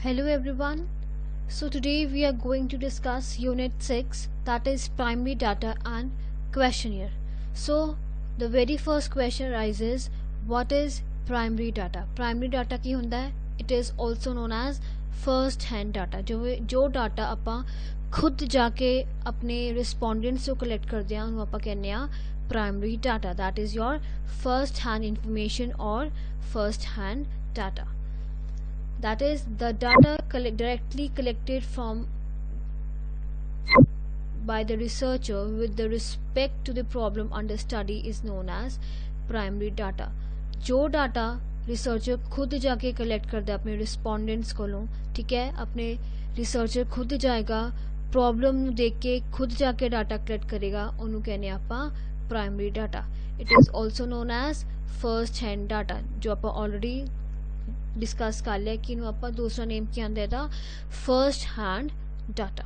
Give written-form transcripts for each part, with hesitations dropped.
Hello everyone. So today we are going to discuss unit 6, that is primary data and questionnaire. So the very first question arises, what is primary data? Primary data ਕੀ ਹੁੰਦਾ ਹੈ? It is also known as first hand data. जो data ਆਪਾਂ खुद जाके अपने respondents ਤੋਂ collect ਕਰਦੇ ਹਾਂ ਉਹਨੂੰ ਆਪਾਂ ਕਹਿੰਦੇ ਆ primary data. That is your first hand information or first hand data. That is the data directly collected from by the researcher with the respect to the problem under study is known as primary data. जो data researcher खुद जाके collect करता है अपने respondents कोलों, ठीक है, अपने रिसर्चर खुद जाएगा प्रॉब्लम ਨੂੰ देख के खुद जाके डाटा कलेक्ट करेगा ਉਹਨੂੰ ਕਹਿੰਦੇ ਆਪਾਂ primary data. It is also known as first hand data जो ਆਪਾਂ already डिस्कस कर लिया कि आप दूसरा नेम क्या आंदा है first hand data.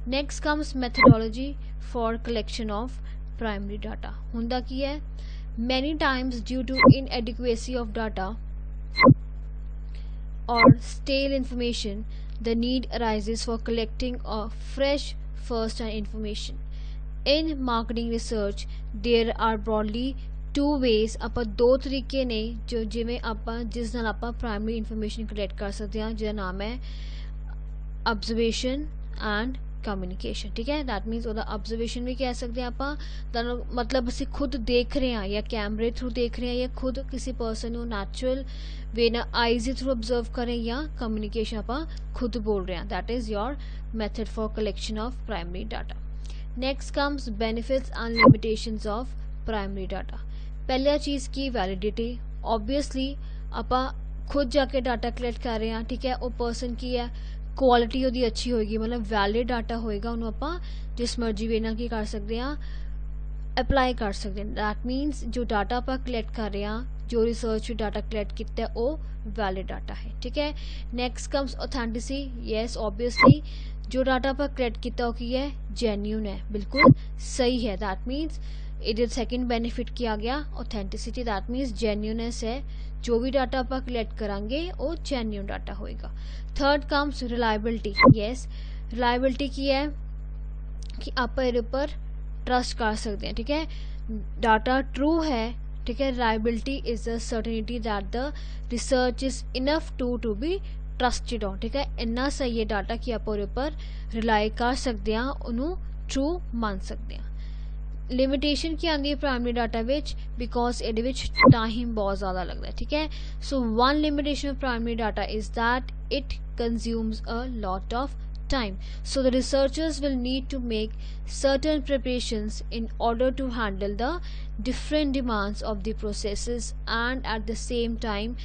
Next comes methodology for collection of primary data. हुंदा की है, many times due to inadequacy of data और stale information the need arises for collecting a fresh first hand information. In marketing research there are broadly two ways. ਆਪਾਂ ਦੋ ਤਰੀਕੇ ਨੇ ਜੋ ਜਿਵੇਂ ਆਪਾਂ ਜਿਸ ਨਾਲ ਆਪਾਂ ਪ੍ਰਾਇਮਰੀ ਇਨਫੋਰਮੇਸ਼ਨ ਕਲੈਕਟ ਕਰ ਸਕਦੇ ਹਾਂ, ਜਿਹਦਾ ਨਾਮ ਹੈ ऑब्जर्वेशन एंड कम्युनिकेशन. ठीक है, दैट मीनस ਉਹਦਾ ऑब्जर्वेशन भी कह सकते हैं ਆਪਾਂ, मतलब ਅਸੀਂ खुद देख रहे हैं या कैमरे थ्रू देख रहे हैं या खुद किसी पर्सन ਨੂੰ ਨੈਚੁਰਲ ਵੇ ਨਾਲ ਆਈਜ਼ ਦੇ ਥਰੂ ऑब्जर्व करें या कम्युनिकेशन ਆਪਾਂ खुद बोल रहे हैं. That is your method for collection of primary data. Next comes benefits and limitations of primary data. पहला चीज़ की वैलिडिटी. ऑब्वियसली ਆਪਾਂ खुद जाके डाटा कलैक्ट कर रहे हैं, ठीक है, वो पर्सन की है क्वालिटी ਉਹਦੀ अच्छी होएगी, मतलब वैलिड डाटा होएगा, ਉਹਨੂੰ ਆਪਾਂ जिस मर्जी वे ਨਾਲ ਕੀ ਕਰ ਸਕਦੇ ਹਾਂ ਅਪਲਾਈ ਕਰ ਸਕਦੇ ਹਾਂ. दैट मीनस जो डाटा ਆਪਾਂ कलैक्ट कर रहे हैं, जो रिसर्च डाटा कलैक्ट किया है वो वैलिड डाटा है. ठीक है. Next comes authenticity. Yes, obviously जो डाटा आप कलैक्ट किया वो की है जेन्यून है, बिल्कुल सही है. दैट मीनस ये सेकेंड बेनिफिट किया गया ऑथेंटिसिटी. दैट मीनस जेन्यूननेस है, जो भी डाटा आप कलैक्ट करांगे वो जेन्यून डाटा होएगा. Third comes reliability. Yes, reliability की है कि आप ये पर ट्रस्ट कर सकते हैं. ठीक है, डाटा ट्रू है, ठीक है. Reliability is the certainty that the research is enough to be trusted on. ठीक है, इन्ना सही है डाटा कि आप पर रिलाई कर सकते हैं, उन्होंने ट्रू मान सकते हैं. लिमिटेशन की आती है प्राइमरी डाटा विच बिकॉज ये टाइम बहुत ज़्यादा लगता है. ठीक है, so one limitation of primary data is that it consumes a lot of time. So the researchers will need to make certain preparations in order to handle the different demands of the processes and at the same time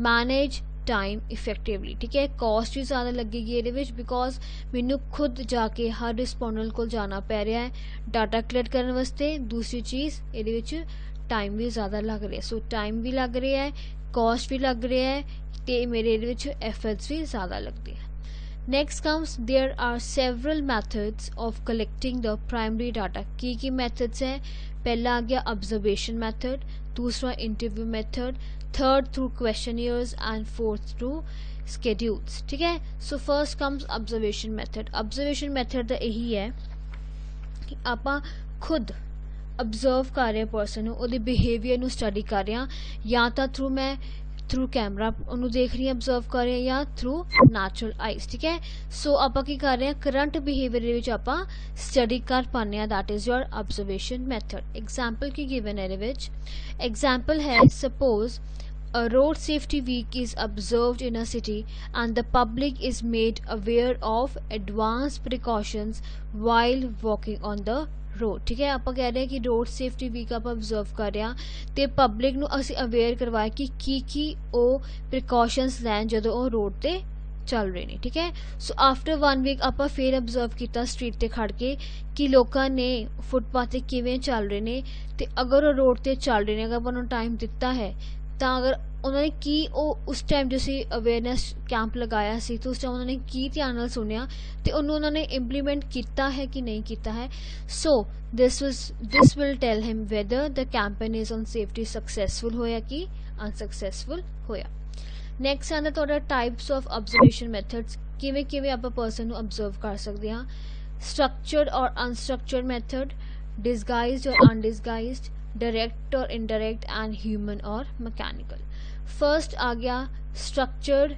manage time effectively. ठीक है, cost भी ज़्यादा लगेगी ये because मैनू खुद जाके हर respondent को जाना पै रहा है डाटा कलैक्ट करने वास्ते. दूसरी चीज़ ये टाइम भी ज़्यादा लग रहा है. सो टाइम भी लग रहा है, कॉस्ट भी लग रहा है, तो मेरे एफर्ट्स भी ज़्यादा लगते हैं. Next comes there are several methods of collecting the primary data. की मैथड्स हैं? पहला आ गया ऑब्जर्वेशन मैथड, दूसरा interview method, third through questionnaires and fourth through schedules. ठीक है, so first comes observation method. Observation method का यही है कि आप खुद ऑब्जर्व कर रहे पर्सन ਉਹਦੇ ਬਿਹੇਵੀਅਰ ਨੂੰ स्टडी कर रहे हैं, या तो थ्रू मैं थ्रू कैमरा उन्होंने देख रही हैं ऑब्जर्व कर रहे हैं या थ्रू नैचुरल आइज. ठीक है, सो आप की कर रहे हैं करंट बिहेवियर आप स्टडी कर पाने हैं. That is your observation method. Example की गिवन है, एग्जाम्पल है suppose a road safety week is observed in a city and the public is made aware of advanced precautions while walking on the road. ठीक है, आप कह रहे हैं कि रोड सेफ्टी वीक आप ऑब्जर्व कर रहे हैं तो पब्लिक ਨੂੰ ਅਸੀਂ ਅਵੇਅਰ ਕਰਵਾਇਆ ਕਿ ਕੀ ਉਹ ਪ੍ਰੀਕਾਸ਼ਨਸ ਲੈਣ ਜਦੋਂ ਉਹ ਰੋਡ ਤੇ ਚੱਲ ਰਹੇ ਨੇ. ਠੀਕ ਹੈ, ਸੋ ਆਫਟਰ 1 ਵੀਕ ਆਪਾਂ ਫਿਰ ऑब्जर्व ਕੀਤਾ ਸਟਰੀਟ ਤੇ ਖੜ ਕੇ ਕਿ ਲੋਕਾਂ ਨੇ ਫੁੱਟਪਾਥ ਤੇ ਕਿਵੇਂ ਚੱਲ ਰਹੇ ਨੇ, ਤੇ ਅਗਰ ਉਹ ਰੋਡ ਤੇ ਚੱਲ ਰਹੇ ਨੇ, ਅਗਰ ਉਹਨਾਂ ਨੂੰ ਟਾਈਮ ਦਿੱਤਾ ਹੈ ਤਾਂ ਅਗਰ उन्होंने की उस टाइम जो सी अवेयरनेस कैंप लगाया सी तो उस टाइम उन्होंने की ध्यान नाल सुनिया ते उन्होंने इंप्लीमेंट किया है कि नहीं किया है. So this will tell him whether the campaign is on safety successful होया कि अनसक्सैसफुल होया. ਨੈਕਸਟ ਆਉਂਦਾ ਤੁਹਾਡਾ ਟਾਈਪਸ ਆਫ ਆਬਜ਼ਰਵੇਸ਼ਨ ਮੈਥਡਸ, ਕਿਵੇਂ ਕਿਵੇਂ ਆਪਾਂ ਪਰਸਨ ਨੂੰ ਅਬਜ਼ਰਵ ਕਰ ਸਕਦੇ ਹਾਂ। ਸਟਰਕਚਰਡ ਔਰ unstructured method, disguised or undisguised, direct or indirect, and human or mechanical. First आ गया structured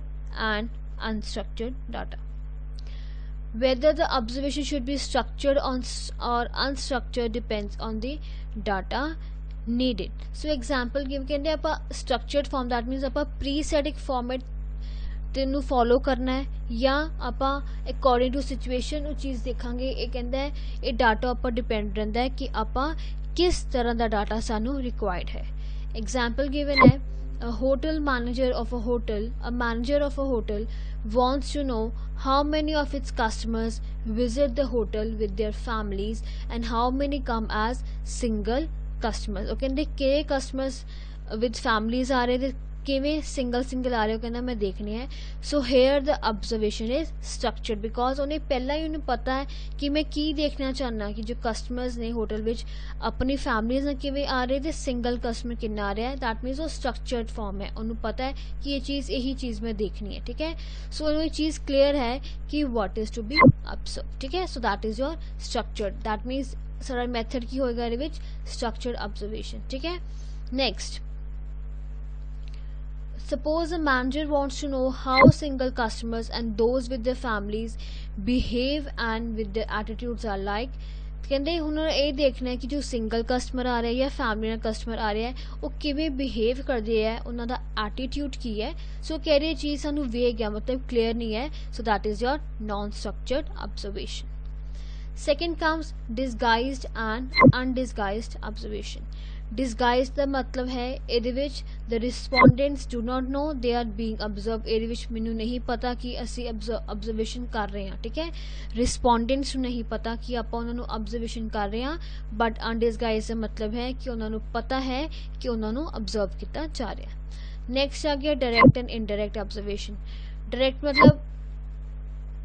and unstructured data. Whether the observation should be structured or unstructured depends on the data needed. So example give ਕਹਿੰਦੇ ਆਪਾਂ structured form, that means ਆਪਾਂ pre-set format ਨੂੰ follow ਕਰਨਾ ਹੈ ਜਾਂ ਆਪਾਂ according to situation ਉਹ ਚੀਜ਼ ਦੇਖਾਂਗੇ। ਇਹ ਕਹਿੰਦਾ ਹੈ ਇਹ ਡਾਟਾ ਉੱਪਰ ਡਿਪੈਂਡ ਰਹਿੰਦਾ ਹੈ ਕਿ ਆਪਾਂ ਕਿਸ ਤਰ੍ਹਾਂ ਦਾ ਡਾਟਾ ਸਾਨੂੰ ਰਿਕੁਆਇਰਡ ਹੈ। ਐਗਜ਼ਾਮਪਲ ਗਿਵਨ ਹੈ, a hotel manager of a hotel, a manager of a hotel wants to know how many of its customers visit the hotel with their families and how many come as single customers। ਉਹ ਕਹਿੰਦੇ ਕਿਹੜੇ customers with families ਆ ਰਹੇ ਤੇ ਕਿਵੇਂ single single ਆ ਰਹੇ ਹੋ, ਕਹਿੰਦਾ ਮੈਂ ਦੇਖਣੀ ਹੈ। So here the observation is structured because ਉਹਨੇ ਪਹਿਲਾਂ ਹੀ ਉਹਨੂੰ ਪਤਾ ਹੈ ਕਿ ਮੈਂ ਕੀ ਦੇਖਣਾ ਚਾਹੁੰਦਾ ਕਿ ਜੋ ਕਸਟਮਰਸ ਨੇ ਹੋਟਲ ਵਿੱਚ ਆਪਣੀ ਫੈਮਲੀਜ਼ ਨਾਲ ਕਿਵੇਂ ਆ ਰਹੇ ਤੇ ਸਿੰਗਲ ਕਸਟਮਰ ਕਿੰਨਾ ਆ ਰਿਹਾ ਹੈ। ਦੈਟ ਮੀਨਸ ਉਹ ਸਟਰਕਚਰਡ ਫਾਰਮ ਹੈ, ਉਹਨੂੰ ਪਤਾ ਹੈ ਕਿ ਇਹ ਚੀਜ਼ ਇਹੀ ਚੀਜ਼ ਮੈਂ ਦੇਖਣੀ ਹੈ। ਠੀਕ ਹੈ, ਸੋ ਉਹਨੂੰ ਇਹ ਚੀਜ਼ ਕਲੀਅਰ ਹੈ ਕਿ what is to be observe. ਠੀਕ ਹੈ, so that is your structured, that means ਸਾਡਾ ਮੈਥਡ ਕੀ ਹੋਏਗਾ ਇਹਦੇ ਵਿੱਚ ਸਟਰਕਚਰਡ ਅਬਜ਼ਰਵੇਸ਼ਨ। ਠੀਕ ਹੈ, next suppose a manager wants to know how single customers and those with their families behave and with their attitudes are like। ਕਹਿੰਦੇ ਹੁਣ ਇਹ ਦੇਖਣਾ ਹੈ ਕਿ ਜੋ ਸਿੰਗਲ ਕਸਟਮਰ ਆ ਰਿਹਾ ਜਾਂ ਫੈਮਿਲੀ ਨਾਲ ਕਸਟਮਰ ਆ ਰਿਹਾ ਹੈ ਉਹ ਕਿਵੇਂ ਬਿਹੇਵ ਕਰਦੇ ਹੈ, ਉਹਨਾਂ ਦਾ ਐਟੀਟਿਊਡ ਕੀ ਹੈ। ਸੋ ਕਹਿ ਰਹੀ ਚੀਜ਼ ਸਾਨੂੰ ਵੇਗ ਹੈ, ਮਤਲਬ ਕਲੀਅਰ ਨਹੀਂ ਹੈ। So that is your non structured observation. Second comes disguised and undisguised observation. Disguise ਦਾ ਮਤਲਬ ਹੈ ਇਹਦੇ ਵਿੱਚ the respondents do not know they are being observed। ਇਹਦੇ ਵਿੱਚ ਮੈਨੂੰ ਨਹੀਂ ਪਤਾ ਕਿ ਅਸੀਂ observation ਕਰ ਰਹੇ ਹਾਂ। ਠੀਕ ਹੈ, respondents ਨੂੰ ਨਹੀਂ ਪਤਾ ਕਿ ਆਪਾਂ ਉਹਨਾਂ ਨੂੰ observation ਕਰ ਰਹੇ ਹਾਂ, but undisguised ਦਾ ਮਤਲਬ ਹੈ ਕਿ ਉਹਨਾਂ ਨੂੰ ਪਤਾ ਹੈ ਕਿ ਉਹਨਾਂ ਨੂੰ observe ਕੀਤਾ ਜਾ ਰਿਹਾ। ਨੈਕਸਟ ਆ ਗਿਆ direct and indirect observation। direct मतलब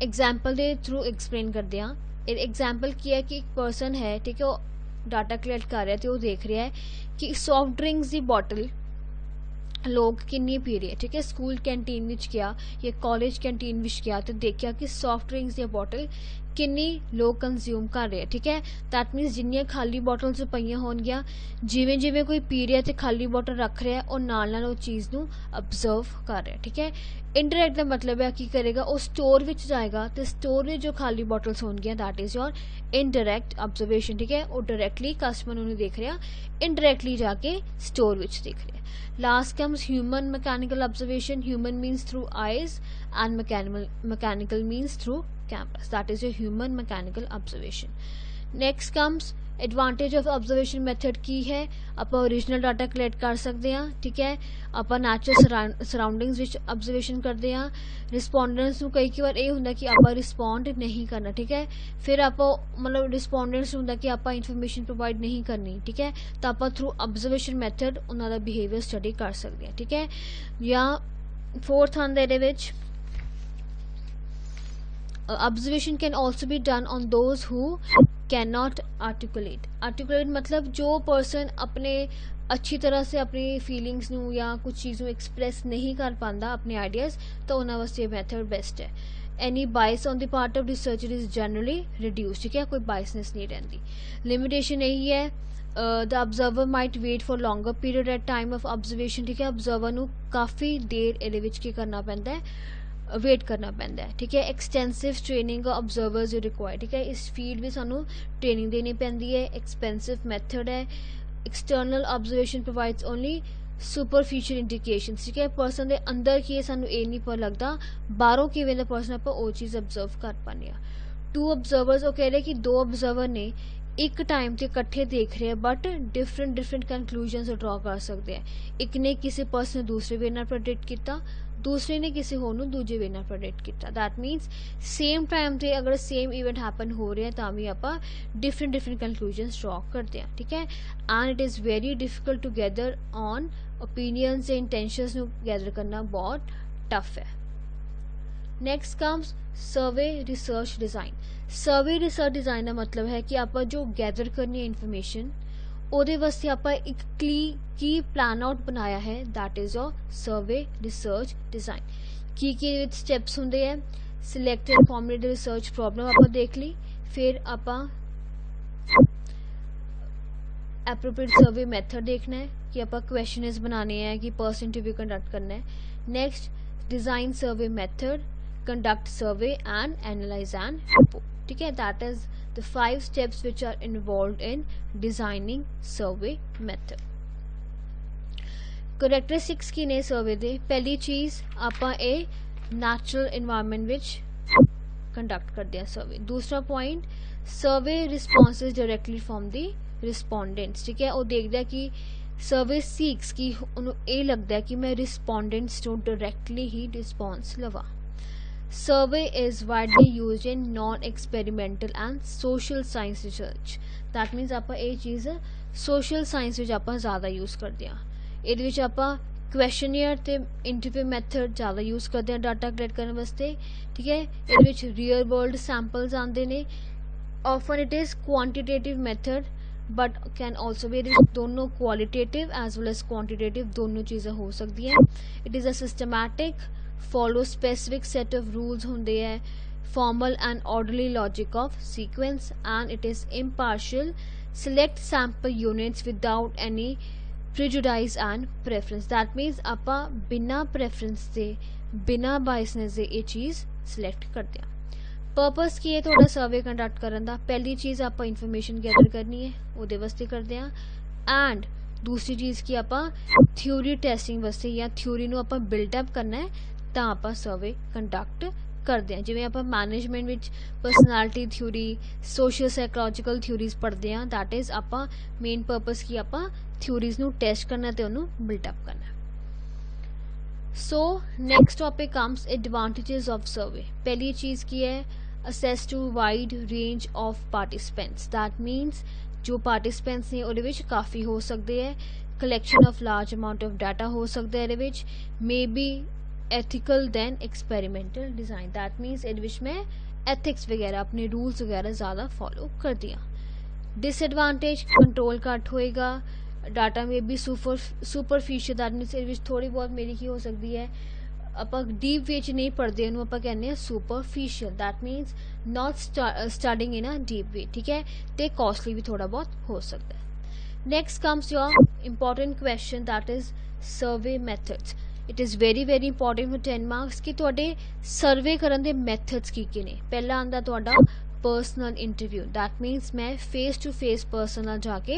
एग्जाम्पल ਦੇ थ्रू एक्सप्लेन ਕਰਦੇ ਹਾਂ। एग्जाम्पल ਕੀ ਹੈ ਕਿ ਇੱਕ ਪਰਸਨ ਹੈ, ਠੀਕ ਹੈ, ਉਹ डाटा कलैक्ट कर रहा है तो वो देख रहा है कि सॉफ्ट ड्रिंक्स की बॉटल लोग किन्नी पी रहे हैं। ठीक है, स्कूल कैंटीन विच गया या कॉलेज कैंटीन विच गया तो देखा कि सॉफ्ट ड्रिंक्स की बॉटल किन्नी लोग कंज्यूम कर रहे हैं। ठीक है, दैट मीनस जिन्नियां खाली बॉटल्स पईयां होणगियां, जिवें जिवें कोई पी रहा तो खाली बॉटल रख रहा है और नाल नाल उस चीज़ नूं ऑब्जर्व कर रहा है। ठीक है, इनडायरेक्ट का मतलब है कि करेगा वो स्टोर विच जाएगा तो स्टोर में जो खाली बॉटल्स होणगियां that is your indirect observation. ठीक है, वो डायरेक्टली कस्टमर नूं देख रहा, इनडायरेक्टली जाके स्टोर विच देख रहा। Last comes human mechanical observation. Human means through eyes and mechanical means through cameras। that is your human mechanical observation। next comes advantage of observation method की है, आप ओरिजिनल डाटा कलैक्ट कर सकते हैं। ठीक है, आप नैचुरल सराउंडिंग्स विच observation करते हैं। रिस्पोंडेंट्स कई बार ये होंगे कि आप रिस्पोंड नहीं करना। ठीक है, फिर आप मतलब रिस्पोंडेंट्स होंगे कि आप इन्फॉर्मेशन प्रोवाइड नहीं करनी। ठीक है, तो आप थ्रू ऑब्जर्वेशन मैथड उन्होंने बिहेवियर स्टडी कर सकते हैं। ठीक है, या फोर्थ आंदा इहदे विच observation can also be done on those who cannot articulate। articulate मतलब जो पर्सन अपने अच्छी तरह से अपनी फीलिंग्स नू या कुछ चीज़ों एक्सप्रेस नहीं कर पाता अपने आइडियाज़, तो उन्होंने वास्ते मैथड बेस्ट है। Any bias on the part of researcher is generally reduce. ठीक है, कोई बाइसनेस नहीं रहती। लिमिटेशन यही है, the observer might wait for longer period at time of observation. ठीक है, ऑब्जर्वर नू काफ़ी देर ये की करना पैंदा है, वेट करना पैंदा है। ठीक है, एक्सटेंसिव ट्रेनिंग ऑब्जर्वर्स रिक्वायर। ठीक है, इस फील्ड में सानू ट्रेनिंग देनी पैंदी है। एक्सपेंसिव मैथड है। External observation provides only superficial indication. ठीक है, पर्सन के अंदर की है सानू ये नहीं पता लगता, बाहरों किवें दा पर्सन आप वो चीज़ ऑब्जर्व कर पाने। टू ऑब्जर्वर्स वो कह रहे कि दो ऑब्जर्वर ने एक टाइम से इकट्ठे देख रहे हैं बट डिफरेंट कंक्लूजन्स ड्रॉ कर सकते हैं। एक ने किसी पर्सन ने दूसरे वे नाल प्रेडिक्ट किया, दूसरे ने किसी होर नूं दूजे वे नाल प्रेडिक्ट किया। दैट मीनस सेम टाइम से अगर सेम इवेंट हैपन हो रहा है तो भी आप डिफरेंट कंक्लूजन्स ड्रॉ करते हैं। ठीक है, and it is very difficult to gather on opinions and intentions नूं गैदर करना बहुत टफ है। Next comes survey research design. Survey research design का मतलब है कि आप जो गैदर करनी है इन्फॉर्मेशन ਉਹਦੇ ਵਾਸਤੇ ਆਪਾਂ ਇੱਕ ਕੀ ਪਲਾਨ ਆਊਟ ਬਣਾਇਆ ਹੈ, that is your survey research design. ਕੀ ਵਿੱਚ ਸਟੈਪਸ ਹੁੰਦੇ ਹੈ, select and formulate research problem ਆਪਾਂ ਦੇਖ ਲਈ, ਫਿਰ ਆਪਾਂ एप्रोप्रिएट सर्वे मेथड देखना है कि आप क्वेश्चनर्स बनाने हैं कि पर्सन इंटरव्यू कंडक्ट करना है। Next design survey method, conduct survey and analyse and report. ठीक है, that is the 5 steps which are involve in designing survey method. Characteristics की ने सर्वे दे, पहली चीज़ आप नैचुरल इन्वायरमेंट विच कंडक्ट करते हैं सर्वे। दूसरा point, survey responses directly from the respondents. ठीक है, वो देखता है कि सर्वे सीक्स की उन्होंने ये लगता है कि मैं रिस्पोंडेंट्स तो डायरैक्टली ही रिस्पॉन्स लवा। सर्वे is widely used in non experimental and social science research. That means आप ये चीज़ सोशल साइंस में आप ज़्यादा यूज़ करते हैं। ये आप क्वेश्चनियर ते इंटरव्यू मैथड ज़्यादा यूज़ करते हैं डाटा कलैक्ट करने वास्ते। ठीक है, ये रियल वर्ल्ड सैंपल्स आते हैं। Often it is quantitative method but can also be, दोनों qualitative as well as quantitative दोनों चीज़ें हो सकती हैं। It is a systematic, follow specific set of rules होंगे है, formal and orderly logic of sequence, and it is impartial, select sample units without any prejudice and preference. That means आप बिना preference से बिना बायसनेस से ये चीज़ select करते हैं। पर्पस की है थोड़ा सर्वे कंडक्ट करने का, पहली चीज़ आप इन्फॉर्मेशन गैदर करनी है वो वास्ते करते हैं, एंड दूसरी चीज़ की आप थ्योरी टेस्टिंग वास्ते या थ्योरी नूं आप बिल्डअप करना है तो आप सर्वे कंडक्ट करते हैं। जिवें आप मैनेजमेंट विच personality theory, social psychological theories पढ़ते हैं, दैट इज़ आप मेन पर्पस की आप थ्योरीज नूं टेस्ट करना तो उन्होंने बिल्डअप करना है। So next topic comes advantages of survey. पहली चीज़ की है access to wide range of participants. That means जो पार्टिसिपेंट्स ने उहदे विच काफ़ी हो सकते हैं, collection of large amount of data हो सकता है, इहदे विच may be ethical than experimental design. That means इहदे विच मैं एथिक्स वगैरह अपने रूल्स वगैरह ज़्यादा फॉलो कर दिया। डिसएडवांटेज, कंट्रोल घट होएगा, डाटा में भी सुपरफिशियल, दैट मीनस इहदे विच थोड़ी बहुत मेरी की हो सकती है आप डीप विच नहीं पढ़ते, उन्होंने आप कहने superficial, that means not studying in a deep way. ठीक है, तो कॉस्टली भी थोड़ा बहुत हो सकता है। Next comes your important question, that is survey methods. It is very very important for 10 marks कि तुहाडे सर्वे करन दे मैथड्स की ने। पहला आंदा तुहाडा पर्सनल इंटरव्यू, दैट मीनस मैं फेस टू फेस पर्सन नाल जाके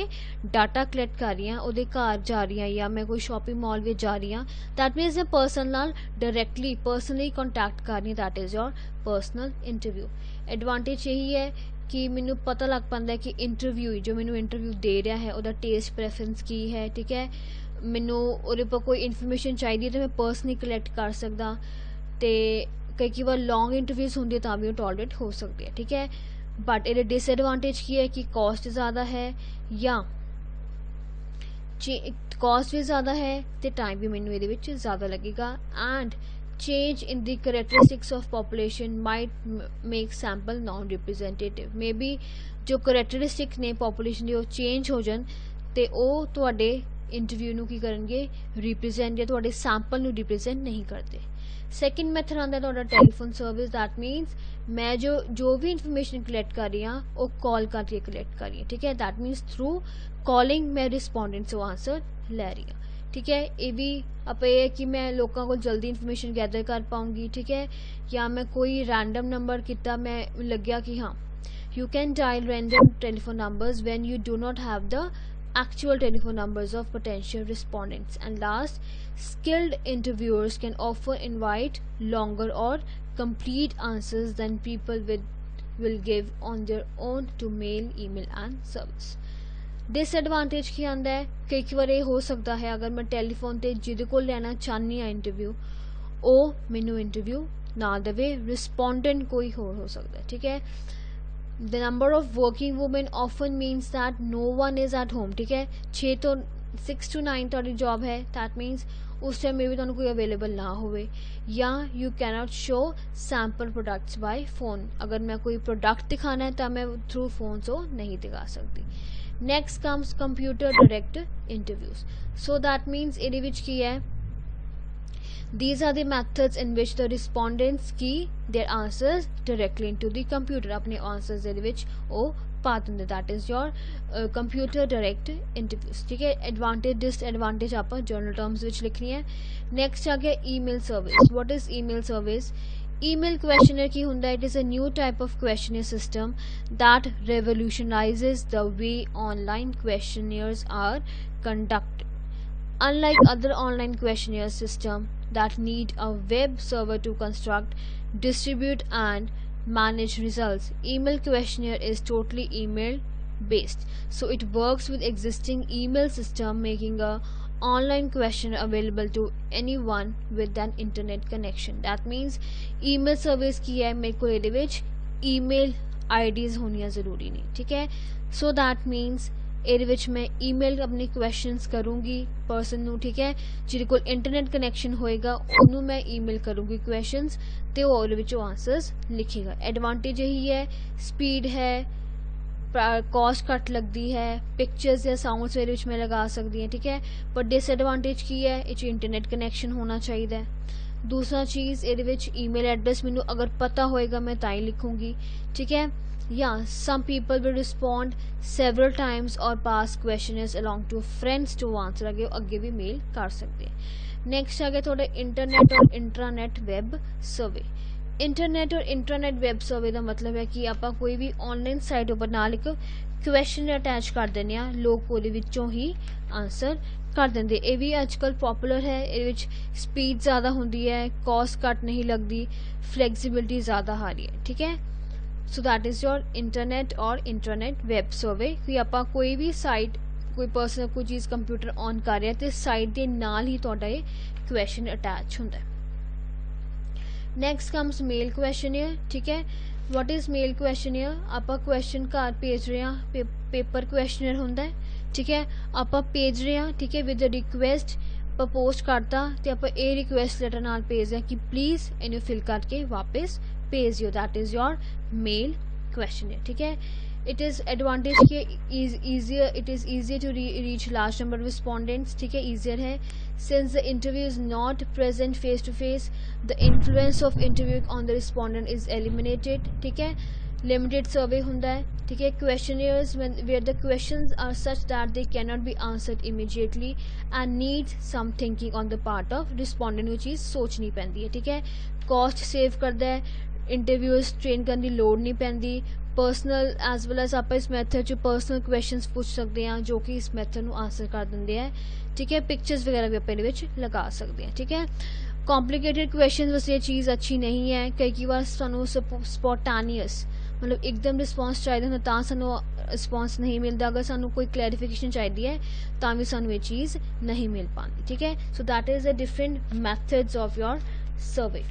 डाटा कलैक्ट कर रही हाँ, उहदे घर जा रही हाँ या मैं कोई शॉपिंग मॉल में जा रही हाँ, दैट मीनस मैं पर्सन नाल डायरैक्टली पर्सनली कॉन्टैक्ट कर रही हूँ, that is your personal interview. Advantage यही है कि मैनू पता लग पाता है कि इंटरव्यू जो मैनू इंटरव्यू दे रहा है उसका टेस्ट प्रेफरेंस की है। ठीक है, मैनू उहदे पर कोई इन्फॉर्मेशन चाहिए तो मैं पर्सनली कलैक्ट कर सकदा, तो कई बार लॉन्ग इंटरव्यूज़ होंगे तो भी टॉलरेट हो सकती है। ठीक है, बट ये डिसएडवांटेज की है कि कॉस्ट ज़्यादा है, या कॉस्ट भी ज़्यादा है तो टाइम भी मैनू ये ज़्यादा लगेगा, and change in the characteristics of population might make sample non representative. May be जो करैक्टरिस्टिक्स ने पॉपुलेशन के चेंज हो जान तो वो तुहाडे इंटरव्यू नूं की करनगे रिप्रजेंट या तुहाडे सैंपल नूं रिप्रजेंट नहीं करते। सैकेंड मैथड आता है तुहाडा टैलीफोन सर्विस, दैट मीनस मैं जो भी इन्फॉर्मेशन कलैक्ट कर रही हाँ वो कॉल करके कलैक्ट कर रही है। ठीक है, दैट मीनस थ्रू कॉलिंग मैं रिस्पोंडेंट से आंसर लै रही हाँ। ठीक है, ये भी आप ये कि मैं लोगों को जल्दी इन्फॉर्मेशन गैदर कर पाऊँगी। ठीक है, या मैं कोई रैंडम नंबर किता मैं लग्या कि हाँ you can dial random telephone numbers when you do not have the actual telephone numbers of potential respondents. And last, skilled interviewers can often invite longer or complete answers than people will give on their own to mail, email and service. Disadvantage की आंदा है कई बार ये हो सकता है अगर मैं टेलीफोन ते जिहदे कोल लेना चाहनी हाँ इंटरव्यू वो मैनू इंटरव्यू ना देवे, रिस्पोंडेंट कोई होर हो सकता है। ठीक है, the number of working women often means that no one is at home। ठीक है, 6 to 9 ਤੁਹਾਡੀ जॉब है, दैट मीनस उस टाइम में भी ਤੁਹਾਨੂੰ कोई अवेलेबल ना होवे, या you cannot show sample products by phone. अगर मैं कोई प्रोडक्ट दिखाना है तो मैं थ्रू फोन सो नहीं दिखा सकती। Next comes computer direct interviews. So that means ਇਹਦੇ ਵਿੱਚ ਕੀ ਹੈ, these are the methods in which the respondents key their answers directly into the computer. अपने answers ਦੇ ਵਿੱਚ ਉਹ ਪਾ ਦਿੰਦੇ, that is your computer direct interviews. ठीक है, advantage disadvantage ਆਪਾਂ journal terms ਵਿੱਚ ਲਿਖਣੀ ਹੈ. Next ਆ ਗਿਆ email service. What is email service? Email questionnaire ਕੀ ਹੁੰਦਾ ਹੈ? It is a new type of questionnaire system that revolutionizes the way online questionnaires are conducted. Unlike other online questionnaire system that need a web server to construct, distribute and manage results, email questionnaire is totally email based. So it works with existing email system, making a online questionnaire available to anyone with an internet connection. That means email service की है, मेरे को ਇਹਦੇ ਵਿੱਚ email IDs ਹੋਣੀਆਂ ਜ਼ਰੂਰੀ ਨਹੀਂ, ठीक है. So that means ਇਹਦੇ ਵਿੱਚ ਮੈਂ ਈਮੇਲ ਆਪਣੇ ਕੁਐਸਚਨਸ ਕਰੂੰਗੀ ਪਰਸਨ ਨੂੰ, ਠੀਕ ਹੈ, ਜਿਹਦੇ ਕੋਲ ਇੰਟਰਨੈਟ ਕਨੈਕਸ਼ਨ ਹੋਏਗਾ ਉਹਨੂੰ ਮੈਂ ਈਮੇਲ ਕਰੂੰਗੀ ਕੁਐਸਚਨਸ ਤੇ ਉਹ ਉਹਦੇ ਵਿੱਚ ਆਨਸਰਸ ਲਿਖੇਗਾ. ਐਡਵਾਂਟੇਜ ਇਹੀ ਹੈ, ਸਪੀਡ ਹੈ, कॉस्ट घट लगती है, पिक्चर्स या साउंड्स मेरे मैं लगा सकती हैं, ठीक है. पर डिसएडवांटेज की है, ये इंटरनेट कनैक्शन होना चाहिए. दूसरा चीज़ ये ईमेल एड्रैस मैनू अगर पता होएगा मैं ताई लिखूँगी, ठीक है. या some people will respond several times और pass questionnaires along to friends to answer, अगे भी मेल कर सकते हैं. नेक्स्ट आ गया थोड़ा इंटरनेट और इंट्रानेट वैब सर्वे. इंटरनेट और इंट्रानेट वैब सर्वे का मतलब है कि आप कोई भी ऑनलाइन साइट उपर नाल एक क्वेश्चन अटैच कर देने, लोग वो ही आंसर कर देंगे. ये भी अजकल पॉपुलर है, ये स्पीड ज़्यादा होंगी है, कॉस्ट घट नहीं लगती, फ्लैक्सीबिलिटी ज़्यादा आ रही है, ठीक है. So that is your internet और इंट्रानेट वैब सर्वे. कि आप कोई भी साइट, कोई पर्सन कोई चीज़ कंप्यूटर ऑन कर रहा है तो साइट के नाल ही तुहाडा ये क्वेश्चन अटैच होंदा है. नेक्स्ट कम्स मेल क्वेश्चनियर, ठीक है. What is mail questionnaire? आप क्वेश्चन घर भेज रहे हैं, पेपर क्वेश्चनियर होंदा है, ठीक है. आप भेज रहे हैं, ठीक है, विद रिक्वेस्ट आप पोस्ट करता तो आप ये रिक्वेस्ट लेटर नाल भेज रहे हैं कि प्लीज़ इन्हें फिल करके वापस भेज दियो. That is your mail questionnaire, ठीक है. इट इज़ एडवांटेज के it is easier to reach large number of respondents, ठीक है, ईजियर है. Since the interview is not present face to face, the influence of interview on the respondent is eliminated, ठीक है. Limited survey होंदा है, ठीक है. Questionnaires where the questions are such that they can not be answered immediately and needs some thinking on the part of respondent, वो चीज़ सोचनी पैंदी है, ठीक है. कॉस्ट सेव करता है, इंटरव्यूअर्स ट्रेन करने की लोड़ नहीं पैंदी. पर्सनल एज वेल एज आप इस मैथड च पर्सनल क्वेश्चंस पूछ सकते हैं जो कि इस मैथड को आंसर कर देंगे हैं, ठीक है. पिक्चर्स वगैरह भी आप लगा सकते हैं, ठीक है. कॉम्प्लीकेटेड क्वेश्चन बस ये चीज़ अच्छी नहीं है. कई बार सानू स्पॉन्टेनियस मतलब एकदम रिस्पॉन्स चाहिए होंगे तो सानू रिस्पॉन्स नहीं मिलता. अगर सानू कोई क्लैरिफिकेशन चाहिए है तो भी सानू ये चीज़ नहीं मिल पाती, ठीक है. So that is the different methods of your survey.